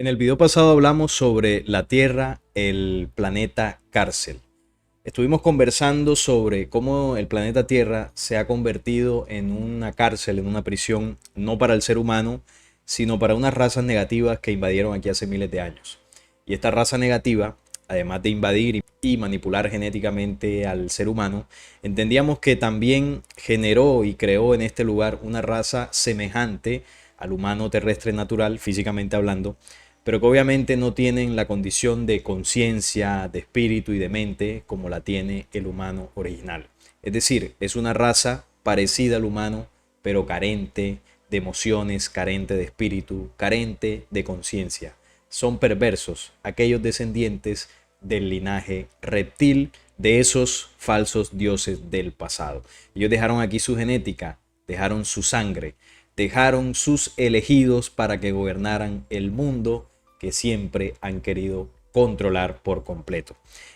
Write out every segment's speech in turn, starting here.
En el video pasado hablamos sobre la Tierra, el planeta cárcel. Estuvimos conversando sobre cómo el planeta Tierra se ha convertido en una cárcel, en una prisión, no para el ser humano, sino para unas razas negativas que invadieron aquí hace miles de años. Y esta raza negativa, además de invadir y manipular genéticamente al ser humano, entendíamos que también generó y creó en este lugar una raza semejante al humano terrestre natural, físicamente hablando, pero que obviamente no tienen la condición de conciencia, de espíritu y de mente como la tiene el humano original. Es decir, es una raza parecida al humano, pero carente de emociones, carente de espíritu, carente de conciencia. Son perversos, aquellos descendientes del linaje reptil, de esos falsos dioses del pasado. Ellos dejaron aquí su genética, dejaron su sangre, dejaron sus elegidos para que gobernaran el mundo que siempre han querido controlar por completo.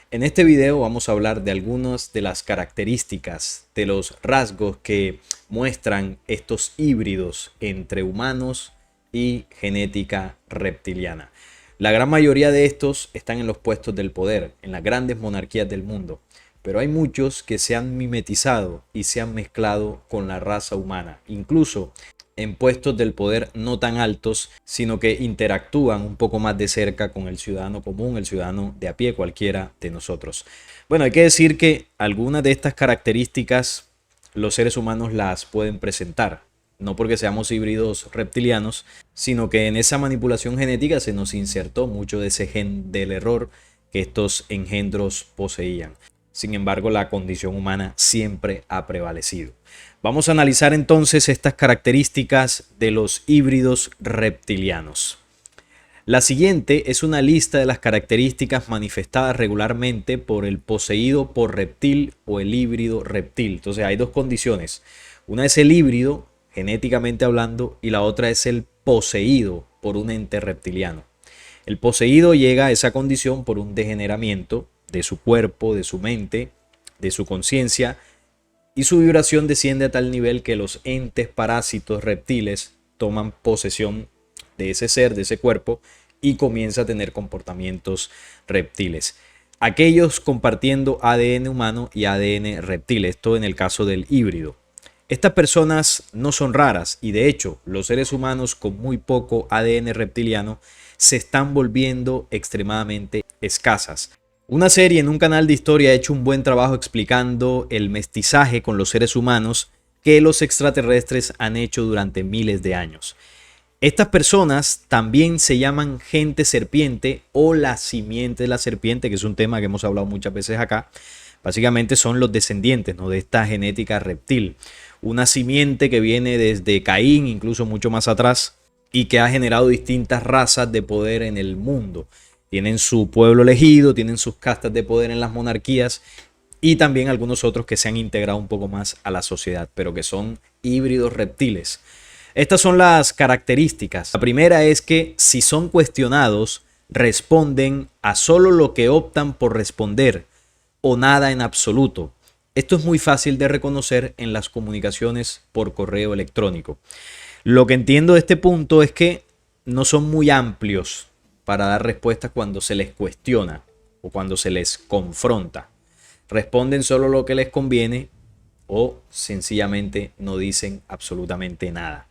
En este video vamos a hablar de algunas de las características, de los rasgos que muestran estos híbridos entre humanos y genética reptiliana. La gran mayoría de estos están en los puestos del poder, en las grandes monarquías del mundo, pero hay muchos que se han mimetizado y se han mezclado con la raza humana, incluso en puestos del poder no tan altos, sino que interactúan un poco más de cerca con el ciudadano común, el ciudadano de a pie, cualquiera de nosotros. Bueno, hay que decir que algunas de estas características los seres humanos las pueden presentar, no porque seamos híbridos reptilianos, sino que en esa manipulación genética se nos insertó mucho de ese gen del error que estos engendros poseían. Sin embargo, la condición humana siempre ha prevalecido. Vamos a analizar entonces estas características de los híbridos reptilianos. La siguiente es una lista de las características manifestadas regularmente por el poseído por reptil o el híbrido reptil. Entonces hay dos condiciones. Una es el híbrido, genéticamente hablando, y la otra es el poseído por un ente reptiliano. El poseído llega a esa condición por un degeneramiento de su cuerpo, de su mente, de su conciencia, y su vibración desciende a tal nivel que los entes parásitos reptiles toman posesión de ese ser, de ese cuerpo, y comienza a tener comportamientos reptiles. Aquellos compartiendo ADN humano y ADN reptil, esto en el caso del híbrido. Estas personas no son raras y de hecho los seres humanos con muy poco ADN reptiliano se están volviendo extremadamente escasas. Una serie en un canal de historia ha hecho un buen trabajo explicando el mestizaje con los seres humanos que los extraterrestres han hecho durante miles de años. Estas personas también se llaman gente serpiente o la simiente de la serpiente, que es un tema que hemos hablado muchas veces acá. Básicamente son los descendientes, ¿no?, de esta genética reptil. Una simiente que viene desde Caín, incluso mucho más atrás, y que ha generado distintas razas de poder en el mundo. Tienen su pueblo elegido, tienen sus castas de poder en las monarquías y también algunos otros que se han integrado un poco más a la sociedad, pero que son híbridos reptiles. Estas son las características. La primera es que si son cuestionados, responden a solo lo que optan por responder o nada en absoluto. Esto es muy fácil de reconocer en las comunicaciones por correo electrónico. Lo que entiendo de este punto es que no son muy amplios para dar respuestas cuando se les cuestiona o cuando se les confronta. Responden solo lo que les conviene o sencillamente no dicen absolutamente nada.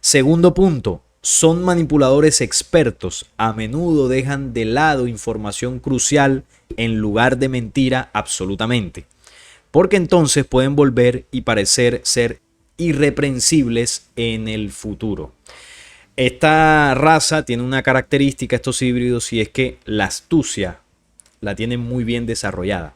Segundo punto, son manipuladores expertos. A menudo dejan de lado información crucial en lugar de mentira absolutamente, porque entonces pueden volver y parecer ser irreprensibles en el futuro. Esta raza tiene una característica, estos híbridos, y es que la astucia la tienen muy bien desarrollada.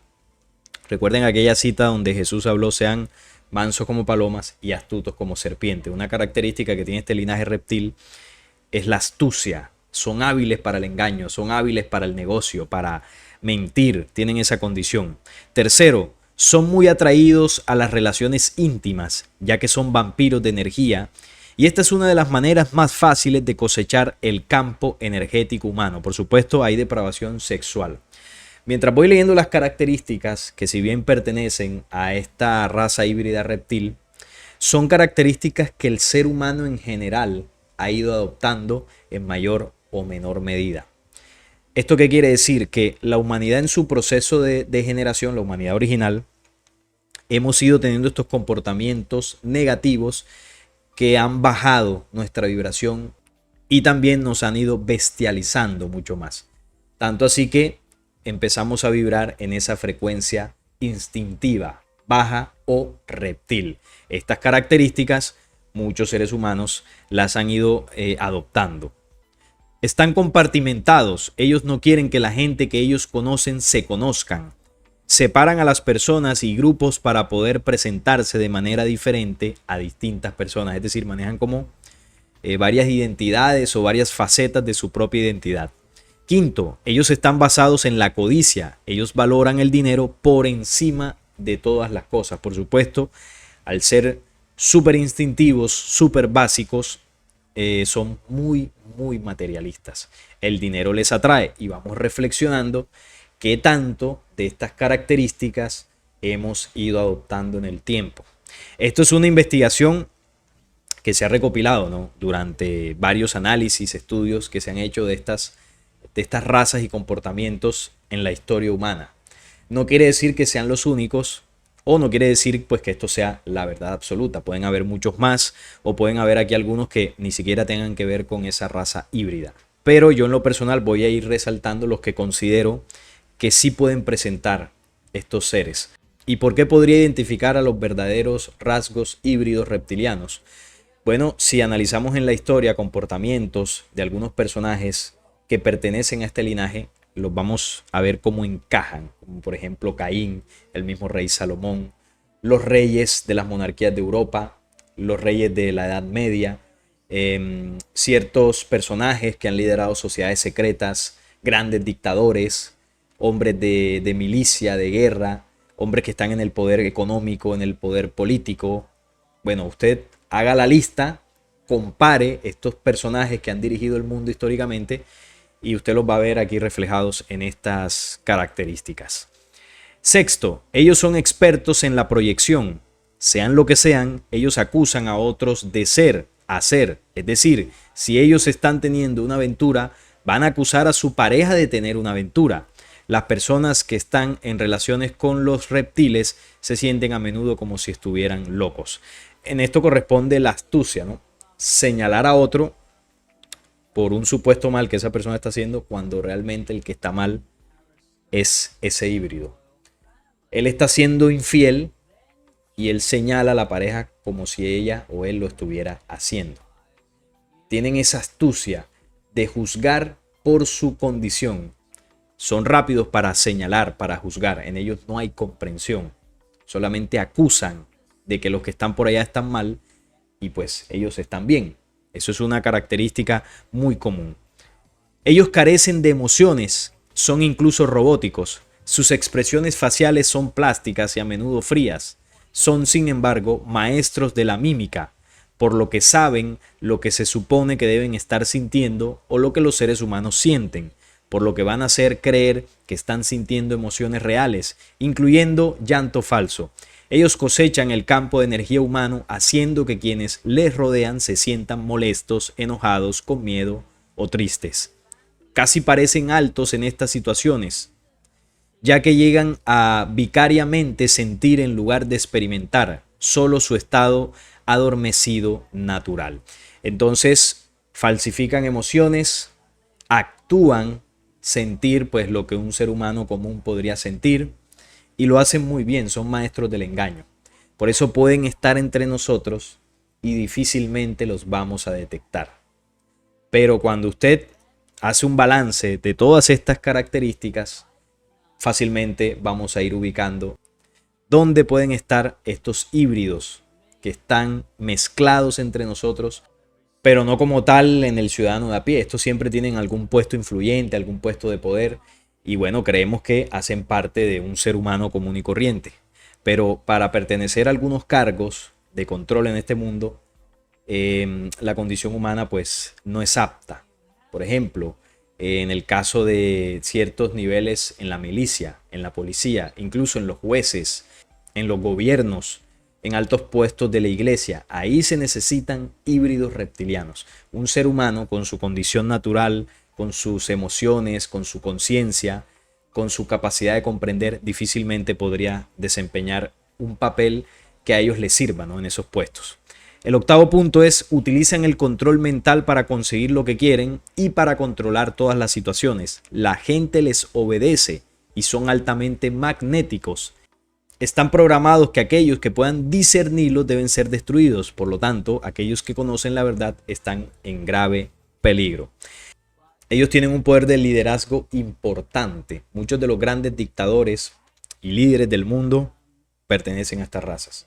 Recuerden aquella cita donde Jesús habló: sean mansos como palomas y astutos como serpientes. Una característica que tiene este linaje reptil es la astucia. Son hábiles para el engaño, son hábiles para el negocio, para mentir, tienen esa condición. Tercero, son muy atraídos a las relaciones íntimas, ya que son vampiros de energía. Y esta es una de las maneras más fáciles de cosechar el campo energético humano. Por supuesto, hay depravación sexual. Mientras voy leyendo las características, que si bien pertenecen a esta raza híbrida reptil, son características que el ser humano en general ha ido adoptando en mayor o menor medida. ¿Esto qué quiere decir? Que la humanidad en su proceso de degeneración, la humanidad original, hemos ido teniendo estos comportamientos negativos que han bajado nuestra vibración y también nos han ido bestializando mucho más. Tanto así que empezamos a vibrar en esa frecuencia instintiva, baja o reptil. Estas características muchos seres humanos las han ido adoptando. Están compartimentados, ellos no quieren que la gente que ellos conocen se conozcan. Separan a las personas y grupos para poder presentarse de manera diferente a distintas personas, es decir, manejan como varias identidades o varias facetas de su propia identidad. Quinto, ellos están basados en la codicia, ellos valoran el dinero por encima de todas las cosas. Por supuesto, al ser súper instintivos, súper básicos, son muy materialistas. El dinero les atrae y vamos reflexionando qué tanto de estas características hemos ido adoptando en el tiempo. Esto es una investigación que se ha recopilado, ¿no?, durante varios análisis, estudios que se han hecho de estas razas y comportamientos en la historia humana. No quiere decir que sean los únicos, o no quiere decir pues que esto sea la verdad absoluta. Pueden haber muchos más, o pueden haber aquí algunos que ni siquiera tengan que ver con esa raza híbrida. Pero yo en lo personal voy a ir resaltando los que considero que sí pueden presentar estos seres. ¿Y por qué podría identificar a los verdaderos rasgos híbridos reptilianos? Bueno, si analizamos en la historia comportamientos de algunos personajes que pertenecen a este linaje, los vamos a ver cómo encajan, como por ejemplo Caín, el mismo rey Salomón, los reyes de las monarquías de Europa, los reyes de la Edad Media, ciertos personajes que han liderado sociedades secretas, grandes dictadores, hombres de milicia, de guerra, hombres que están en el poder económico, en el poder político. Bueno, usted haga la lista, compare estos personajes que han dirigido el mundo históricamente y usted los va a ver aquí reflejados en estas características. Sexto, ellos son expertos en la proyección. Sean lo que sean, ellos acusan a otros de ser, hacer. Es decir, si ellos están teniendo una aventura, van a acusar a su pareja de tener una aventura. Las personas que están en relaciones con los reptiles se sienten a menudo como si estuvieran locos. En esto corresponde la astucia, ¿no? Señalar a otro por un supuesto mal que esa persona está haciendo cuando realmente el que está mal es ese híbrido. Él está siendo infiel y él señala a la pareja como si ella o él lo estuviera haciendo. Tienen esa astucia de juzgar por su condición. Son rápidos para señalar, para juzgar. En ellos no hay comprensión. Solamente acusan de que los que están por allá están mal y pues ellos están bien. Eso es una característica muy común. Ellos carecen de emociones, son incluso robóticos. Sus expresiones faciales son plásticas y a menudo frías. Son, sin embargo, maestros de la mímica, por lo que saben lo que se supone que deben estar sintiendo o lo que los seres humanos sienten, por lo que van a hacer creer que están sintiendo emociones reales, incluyendo llanto falso. Ellos cosechan el campo de energía humano haciendo que quienes les rodean se sientan molestos, enojados, con miedo o tristes. Casi parecen altos en estas situaciones, ya que llegan a vicariamente sentir en lugar de experimentar solo su estado adormecido natural. Entonces, falsifican emociones, actúan sentir pues lo que un ser humano común podría sentir y lo hacen muy bien, son maestros del engaño. Por eso pueden estar entre nosotros y difícilmente los vamos a detectar. Pero cuando usted hace un balance de todas estas características, fácilmente vamos a ir ubicando dónde pueden estar estos híbridos que están mezclados entre nosotros, pero no como tal en el ciudadano de a pie. Estos siempre tienen algún puesto influyente, algún puesto de poder y bueno, creemos que hacen parte de un ser humano común y corriente. Pero para pertenecer a algunos cargos de control en este mundo, la condición humana pues no es apta. Por ejemplo, en el caso de ciertos niveles en la milicia, en la policía, incluso en los jueces, en los gobiernos, en altos puestos de la iglesia. Ahí se necesitan híbridos reptilianos. Un ser humano con su condición natural, con sus emociones, con su conciencia, con su capacidad de comprender, difícilmente podría desempeñar un papel que a ellos les sirva, ¿no?, en esos puestos. El octavo punto es: utilizan el control mental para conseguir lo que quieren y para controlar todas las situaciones. La gente les obedece y son altamente magnéticos. Están programados que aquellos que puedan discernirlos deben ser destruidos. Por lo tanto, aquellos que conocen la verdad están en grave peligro. Ellos tienen un poder de liderazgo importante. Muchos de los grandes dictadores y líderes del mundo pertenecen a estas razas.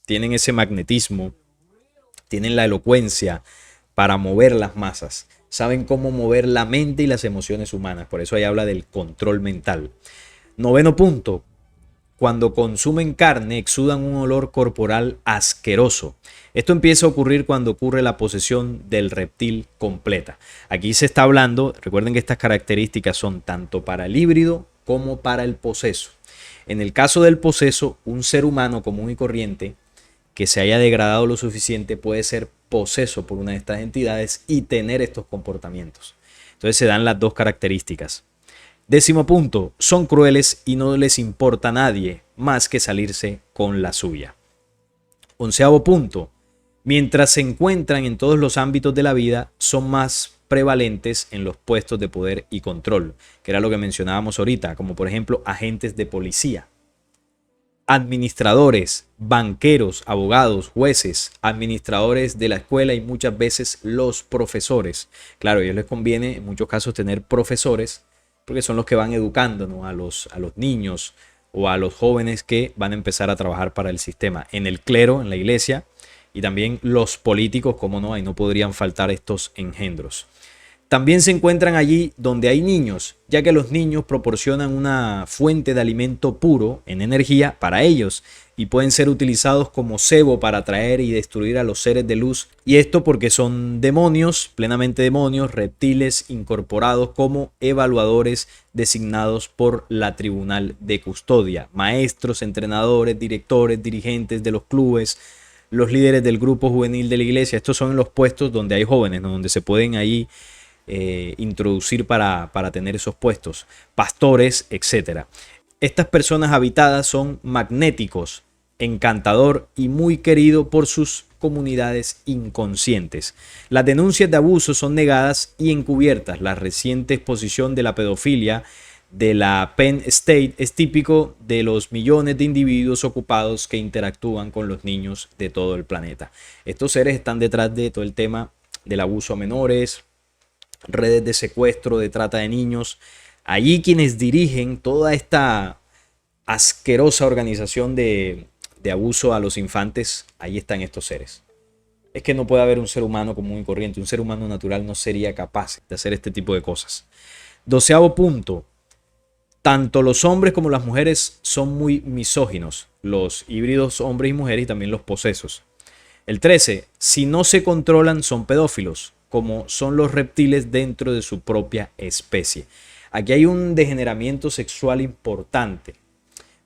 Tienen ese magnetismo, tienen la elocuencia para mover las masas. Saben cómo mover la mente y las emociones humanas. Por eso ahí habla del control mental. Noveno punto: cuando consumen carne, exudan un olor corporal asqueroso. Esto empieza a ocurrir cuando ocurre la posesión del reptil completa. Aquí se está hablando, recuerden que estas características son tanto para el híbrido como para el poseso. En el caso del poseso, un ser humano común y corriente que se haya degradado lo suficiente puede ser poseso por una de estas entidades y tener estos comportamientos. Entonces se dan las dos características. Décimo punto: son crueles y no les importa a nadie más que salirse con la suya. Onceavo punto: mientras se encuentran en todos los ámbitos de la vida, son más prevalentes en los puestos de poder y control, que era lo que mencionábamos ahorita, como por ejemplo agentes de policía, administradores, banqueros, abogados, jueces, administradores de la escuela y muchas veces los profesores. Claro, a ellos les conviene en muchos casos tener profesores porque son los que van educando, ¿no?, a los niños o a los jóvenes que van a empezar a trabajar para el sistema. En el clero, en la iglesia, y también los políticos, como no, ahí no podrían faltar estos engendros. También se encuentran allí donde hay niños, ya que los niños proporcionan una fuente de alimento puro en energía para ellos y pueden ser utilizados como cebo para atraer y destruir a los seres de luz. Y esto porque son demonios, plenamente demonios, reptiles incorporados como evaluadores designados por la tribunal de custodia. Maestros, entrenadores, directores, dirigentes de los clubes, los líderes del grupo juvenil de la iglesia. Estos son los puestos donde hay jóvenes, ¿no?, donde se pueden ahí introducir para tener esos puestos, pastores, etcétera. Estas personas habitadas son magnéticos, encantador y muy querido por sus comunidades inconscientes. Las denuncias de abuso son negadas y encubiertas. La reciente exposición de la pedofilia de la Penn State es típico de los millones de individuos ocupados que interactúan con los niños de todo el planeta. Estos seres están detrás de todo el tema del abuso a menores, redes de secuestro, de trata de niños. Allí quienes dirigen toda esta asquerosa organización de abuso a los infantes, ahí están estos seres. Es que no puede haber un ser humano común y corriente, un ser humano natural no sería capaz de hacer este tipo de cosas. 12º punto: tanto los hombres como las mujeres son muy misóginos, los híbridos hombres y mujeres y también los posesos. El 13: si no se controlan son pedófilos, como son los reptiles dentro de su propia especie. Aquí hay un degeneramiento sexual importante,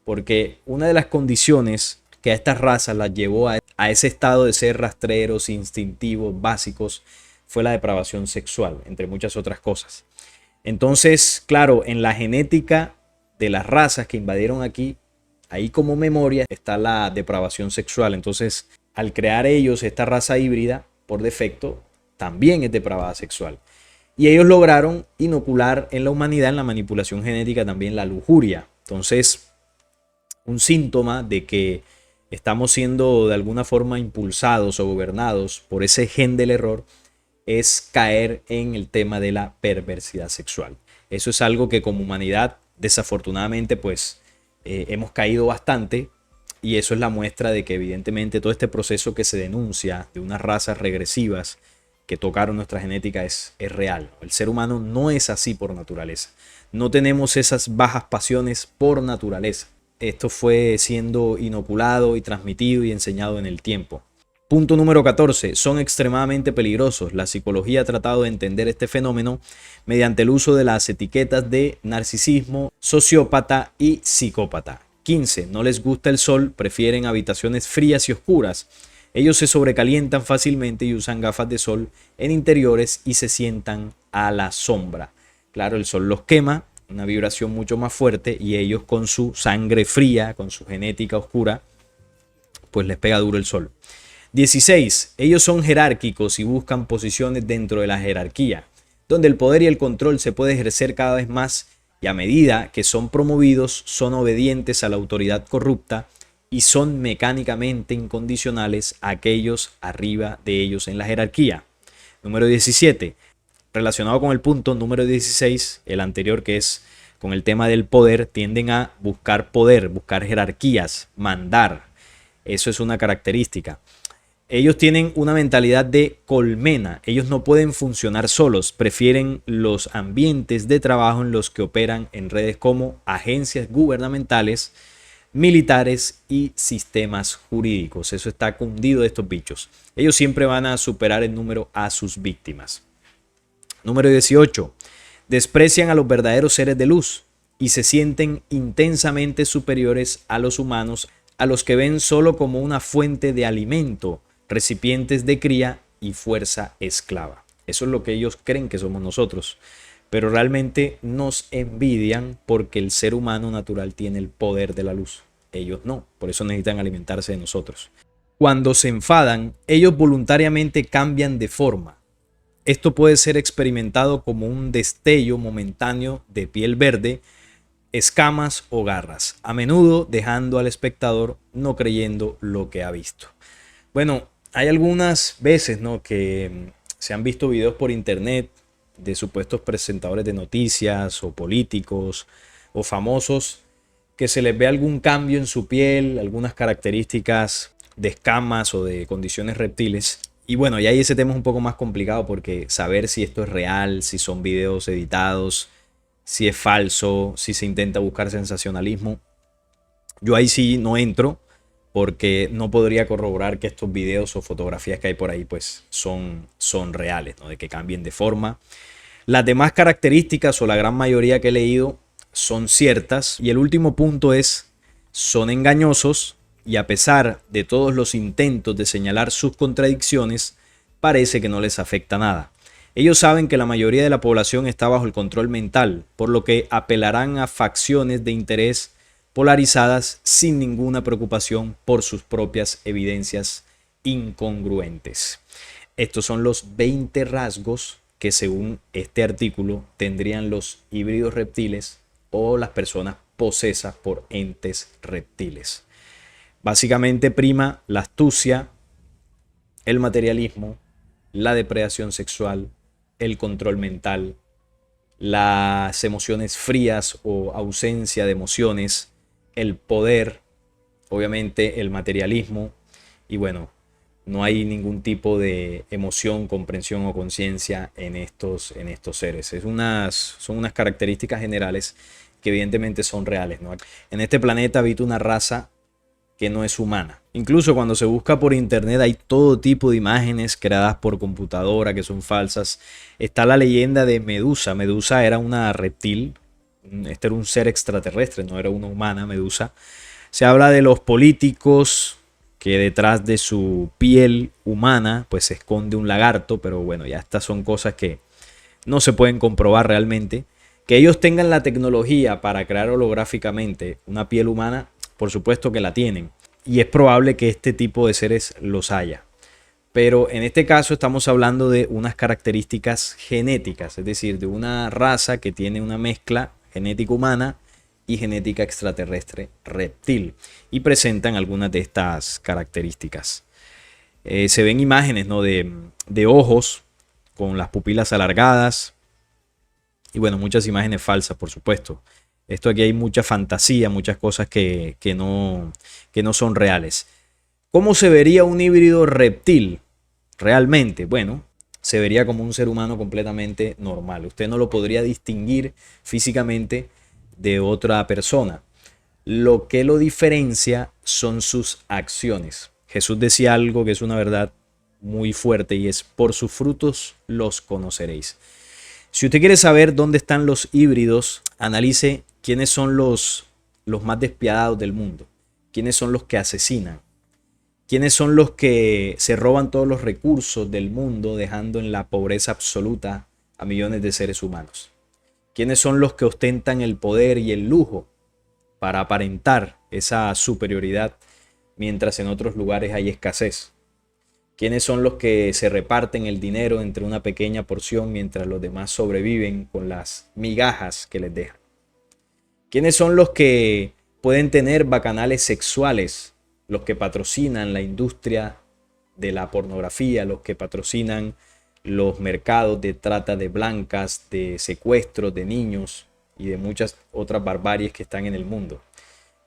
porque una de las condiciones que a estas razas las llevó a ese estado de ser rastreros, instintivos, básicos, fue la depravación sexual, entre muchas otras cosas. Entonces, claro, en la genética de las razas que invadieron aquí, ahí como memoria está la depravación sexual. Entonces, al crear ellos esta raza híbrida, por defecto, también es depravada sexual. Y ellos lograron inocular en la humanidad, en la manipulación genética, también la lujuria. Entonces, un síntoma de que estamos siendo de alguna forma impulsados o gobernados por ese gen del error es caer en el tema de la perversidad sexual. Eso es algo que como humanidad, desafortunadamente, pues hemos caído bastante. Y eso es la muestra de que evidentemente todo este proceso que se denuncia de unas razas regresivas que tocaron nuestra genética es real. El ser humano no es así por naturaleza. No tenemos esas bajas pasiones por naturaleza. Esto fue siendo inoculado y transmitido y enseñado en el tiempo. Punto número 14. Son extremadamente peligrosos. La psicología ha tratado de entender este fenómeno mediante el uso de las etiquetas de narcisismo, sociópata y psicópata. 15. No les gusta el sol, prefieren habitaciones frías y oscuras. Ellos se sobrecalientan fácilmente y usan gafas de sol en interiores y se sientan a la sombra. Claro, el sol los quema, una vibración mucho más fuerte, y ellos con su sangre fría, con su genética oscura, pues les pega duro el sol. 16. Ellos son jerárquicos y buscan posiciones dentro de la jerarquía, donde el poder y el control se puede ejercer cada vez más, y a medida que son promovidos son obedientes a la autoridad corrupta y son mecánicamente incondicionales a aquellos arriba de ellos en la jerarquía. Número 17. Relacionado con el punto número 16, el anterior, que es con el tema del poder, tienden a buscar poder, buscar jerarquías, mandar. Eso es una característica. Ellos tienen una mentalidad de colmena. Ellos no pueden funcionar solos. Prefieren los ambientes de trabajo en los que operan en redes como agencias gubernamentales, militares y sistemas jurídicos. Eso está cundido de estos bichos. Ellos siempre van a superar en número a sus víctimas. Número 18. Desprecian a los verdaderos seres de luz y se sienten intensamente superiores a los humanos, a los que ven solo como una fuente de alimento, recipientes de cría y fuerza esclava. Eso es lo que ellos creen que somos nosotros. Pero realmente nos envidian porque el ser humano natural tiene el poder de la luz. Ellos no, por eso necesitan alimentarse de nosotros. Cuando se enfadan, ellos voluntariamente cambian de forma. Esto puede ser experimentado como un destello momentáneo de piel verde, escamas o garras, a menudo dejando al espectador no creyendo lo que ha visto. Bueno, hay algunas veces, ¿no?, que se han visto videos por internet de supuestos presentadores de noticias o políticos o famosos que se les ve algún cambio en su piel, algunas características de escamas o de condiciones reptiles. Y bueno, y ahí ese tema es un poco más complicado porque saber si esto es real, si son videos editados, si es falso, si se intenta buscar sensacionalismo. Yo ahí sí no entro porque no podría corroborar que estos videos o fotografías que hay por ahí pues son reales, ¿no?, de que cambien de forma. Las demás características o la gran mayoría que he leído son ciertas. Y el último punto es, son engañosos y a pesar de todos los intentos de señalar sus contradicciones, parece que no les afecta nada. Ellos saben que la mayoría de la población está bajo el control mental, por lo que apelarán a facciones de interés polarizadas sin ninguna preocupación por sus propias evidencias incongruentes. Estos son los 20 rasgos que según este artículo tendrían los híbridos reptiles o las personas posesas por entes reptiles. Básicamente prima la astucia, el materialismo, la depredación sexual, el control mental, las emociones frías o ausencia de emociones, el poder, obviamente el materialismo, y bueno, no hay ningún tipo de emoción, comprensión o conciencia en estos seres. Son unas características generales que evidentemente son reales, ¿no? En este planeta habita una raza que no es humana. Incluso cuando se busca por internet hay todo tipo de imágenes creadas por computadora que son falsas. Está la leyenda de Medusa. Medusa era una reptil. Este era un ser extraterrestre, no era una humana, Medusa. Se habla de los políticos, que detrás de su piel humana pues se esconde un lagarto, pero bueno, ya estas son cosas que no se pueden comprobar realmente. Que ellos tengan la tecnología para crear holográficamente una piel humana, por supuesto que la tienen, y es probable que este tipo de seres los haya. Pero en este caso estamos hablando de unas características genéticas, es decir, de una raza que tiene una mezcla genética humana y genética extraterrestre reptil, y presentan algunas de estas características. Se ven imágenes, ¿no?, de ojos con las pupilas alargadas y bueno, muchas imágenes falsas, por supuesto. Esto aquí hay mucha fantasía, muchas cosas que no son reales. ¿Cómo se vería un híbrido reptil realmente? Bueno, se vería como un ser humano completamente normal. Usted no lo podría distinguir físicamente de otra persona. Lo que lo diferencia son sus acciones. Jesús decía algo que es una verdad muy fuerte y es: por sus frutos los conoceréis. Si usted quiere saber dónde están los híbridos, analice quiénes son los los más despiadados del mundo? ¿Quiénes son los que asesinan? ¿Quiénes son los que se roban todos los recursos del mundo, dejando en la pobreza absoluta a millones de seres humanos? ¿Quiénes son los que ostentan el poder y el lujo para aparentar esa superioridad mientras en otros lugares hay escasez? ¿Quiénes son los que se reparten el dinero entre una pequeña porción mientras los demás sobreviven con las migajas que les dejan? ¿Quiénes son los que pueden tener bacanales sexuales? Los que patrocinan la industria de la pornografía, los que patrocinan los mercados de trata de blancas, de secuestros de niños y de muchas otras barbaries que están en el mundo.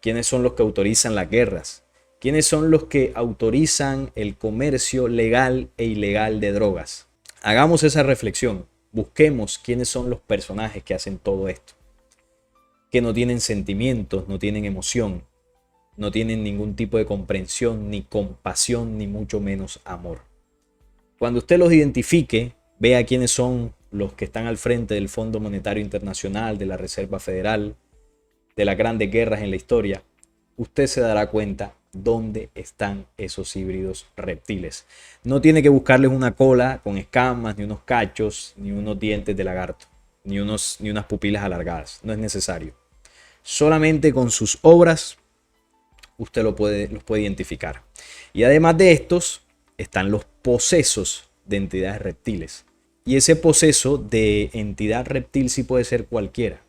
¿Quiénes son los que autorizan las guerras? ¿Quiénes son los que autorizan el comercio legal e ilegal de drogas? Hagamos esa reflexión. Busquemos quiénes son los personajes que hacen todo esto, que no tienen sentimientos, no tienen emoción, no tienen ningún tipo de comprensión, ni compasión, ni mucho menos amor. Cuando usted los identifique, vea quiénes son los que están al frente del Fondo Monetario Internacional, de la Reserva Federal, de las grandes guerras en la historia, usted se dará cuenta dónde están esos híbridos reptiles. No tiene que buscarles una cola con escamas, ni unos cachos, ni unos dientes de lagarto, ni unas pupilas alargadas. No es necesario. Solamente con sus obras usted los puede identificar. Y además de estos están los posesos de entidades reptiles. Y ese poseso de entidad reptil sí puede ser cualquiera.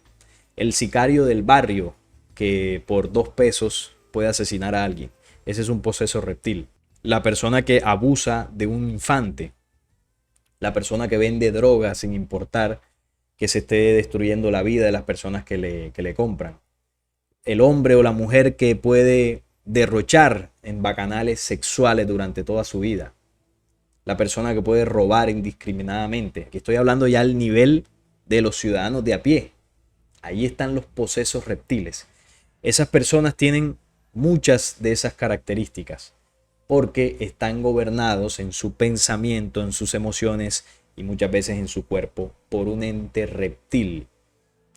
El sicario del barrio que por 2 pesos puede asesinar a alguien. Ese es un poseso reptil. La persona que abusa de un infante. La persona que vende drogas sin importar que se esté destruyendo la vida de las personas que le compran. El hombre o la mujer que puede derrochar en bacanales sexuales durante toda su vida. La persona que puede robar indiscriminadamente. Aquí estoy hablando ya al nivel de los ciudadanos de a pie. Ahí están los posesos reptiles. Esas personas tienen muchas de esas características porque están gobernados en su pensamiento, en sus emociones y muchas veces en su cuerpo por un ente reptil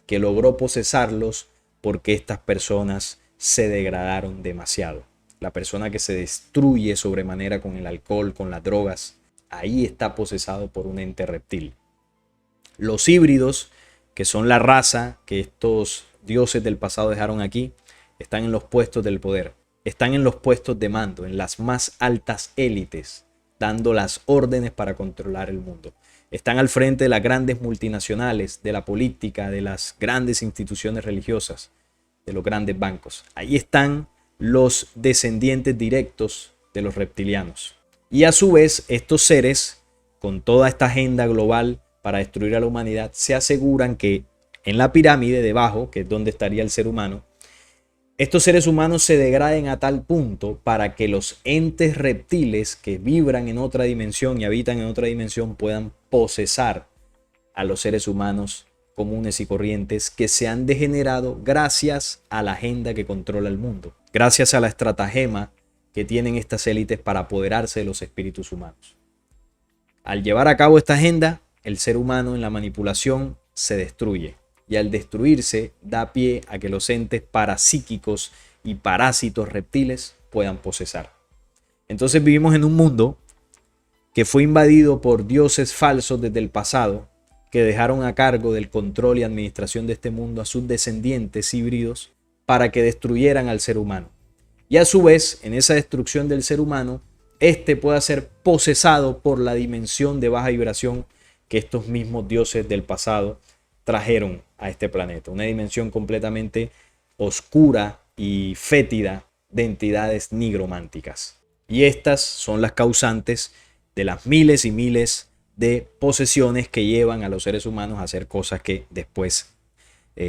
que logró posesarlos porque estas personas se degradaron demasiado. La persona que se destruye sobremanera con el alcohol, con las drogas, ahí está posesado por un ente reptil. Los híbridos, que son la raza que estos dioses del pasado dejaron aquí, están en los puestos del poder, están en los puestos de mando, en las más altas élites, dando las órdenes para controlar el mundo. Están al frente de las grandes multinacionales, de la política, de las grandes instituciones religiosas, de los grandes bancos. Ahí están los descendientes directos de los reptilianos. Y a su vez, estos seres, con toda esta agenda global para destruir a la humanidad, se aseguran que en la pirámide debajo, que es donde estaría el ser humano, estos seres humanos se degraden a tal punto para que los entes reptiles que vibran en otra dimensión y habitan en otra dimensión puedan posesar a los seres humanos comunes y corrientes que se han degenerado gracias a la agenda que controla el mundo, gracias a la estratagema que tienen estas élites para apoderarse de los espíritus humanos. Al llevar a cabo esta agenda, el ser humano en la manipulación se destruye. Y al destruirse da pie a que los entes parapsíquicos y parásitos reptiles puedan posesar. Entonces vivimos en un mundo que fue invadido por dioses falsos desde el pasado, que dejaron a cargo del control y administración de este mundo a sus descendientes híbridos para que destruyeran al ser humano. Y a su vez, en esa destrucción del ser humano, este pueda ser posesado por la dimensión de baja vibración que estos mismos dioses del pasado trajeron a este planeta, una dimensión completamente oscura y fétida de entidades nigrománticas. Y estas son las causantes de las miles y miles de posesiones que llevan a los seres humanos a hacer cosas que después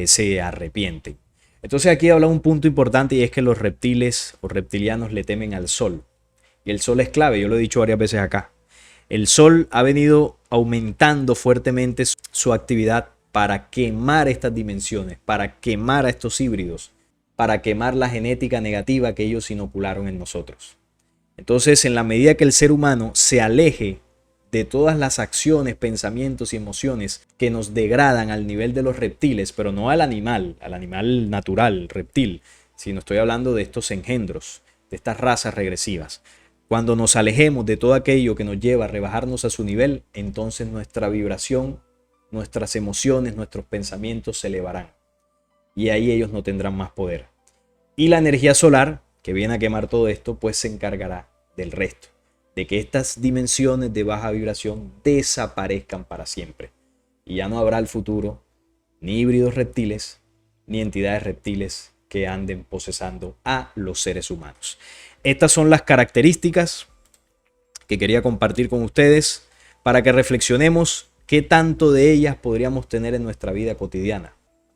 se arrepienten. Entonces aquí habla un punto importante y es que los reptiles o reptilianos le temen al sol. Y el sol es clave, yo lo he dicho varias veces acá. El sol ha venido aumentando fuertemente su actividad para quemar estas dimensiones, para quemar a estos híbridos, para quemar la genética negativa que ellos inocularon en nosotros. Entonces, en la medida que el ser humano se aleje de todas las acciones, pensamientos y emociones que nos degradan al nivel de los reptiles, pero no al animal natural, reptil, sino estoy hablando de estos engendros, de estas razas regresivas. Cuando nos alejemos de todo aquello que nos lleva a rebajarnos a su nivel, entonces nuestra vibración, nuestras emociones, nuestros pensamientos se elevarán. Y ahí ellos no tendrán más poder. Y la energía solar, que viene a quemar todo esto, pues se encargará del resto, de que estas dimensiones de baja vibración desaparezcan para siempre. Y ya no habrá al futuro ni híbridos reptiles, ni entidades reptiles que anden posesando a los seres humanos. Estas son las características que quería compartir con ustedes para que reflexionemos qué tanto de ellas podríamos tener en nuestra vida cotidiana.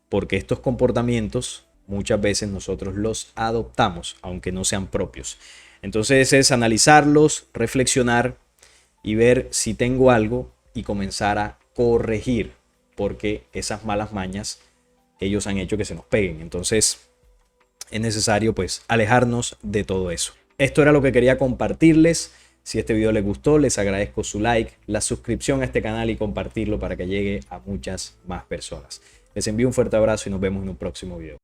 Porque estos comportamientos muchas veces nosotros los adoptamos, aunque no sean propios. Entonces es analizarlos, reflexionar y ver si tengo algo y comenzar a corregir, porque esas malas mañas ellos han hecho que se nos peguen. Entonces es necesario pues alejarnos de todo eso. Esto era lo que quería compartirles. Si este video les gustó, les agradezco su like, la suscripción a este canal y compartirlo para que llegue a muchas más personas. Les envío un fuerte abrazo y nos vemos en un próximo video.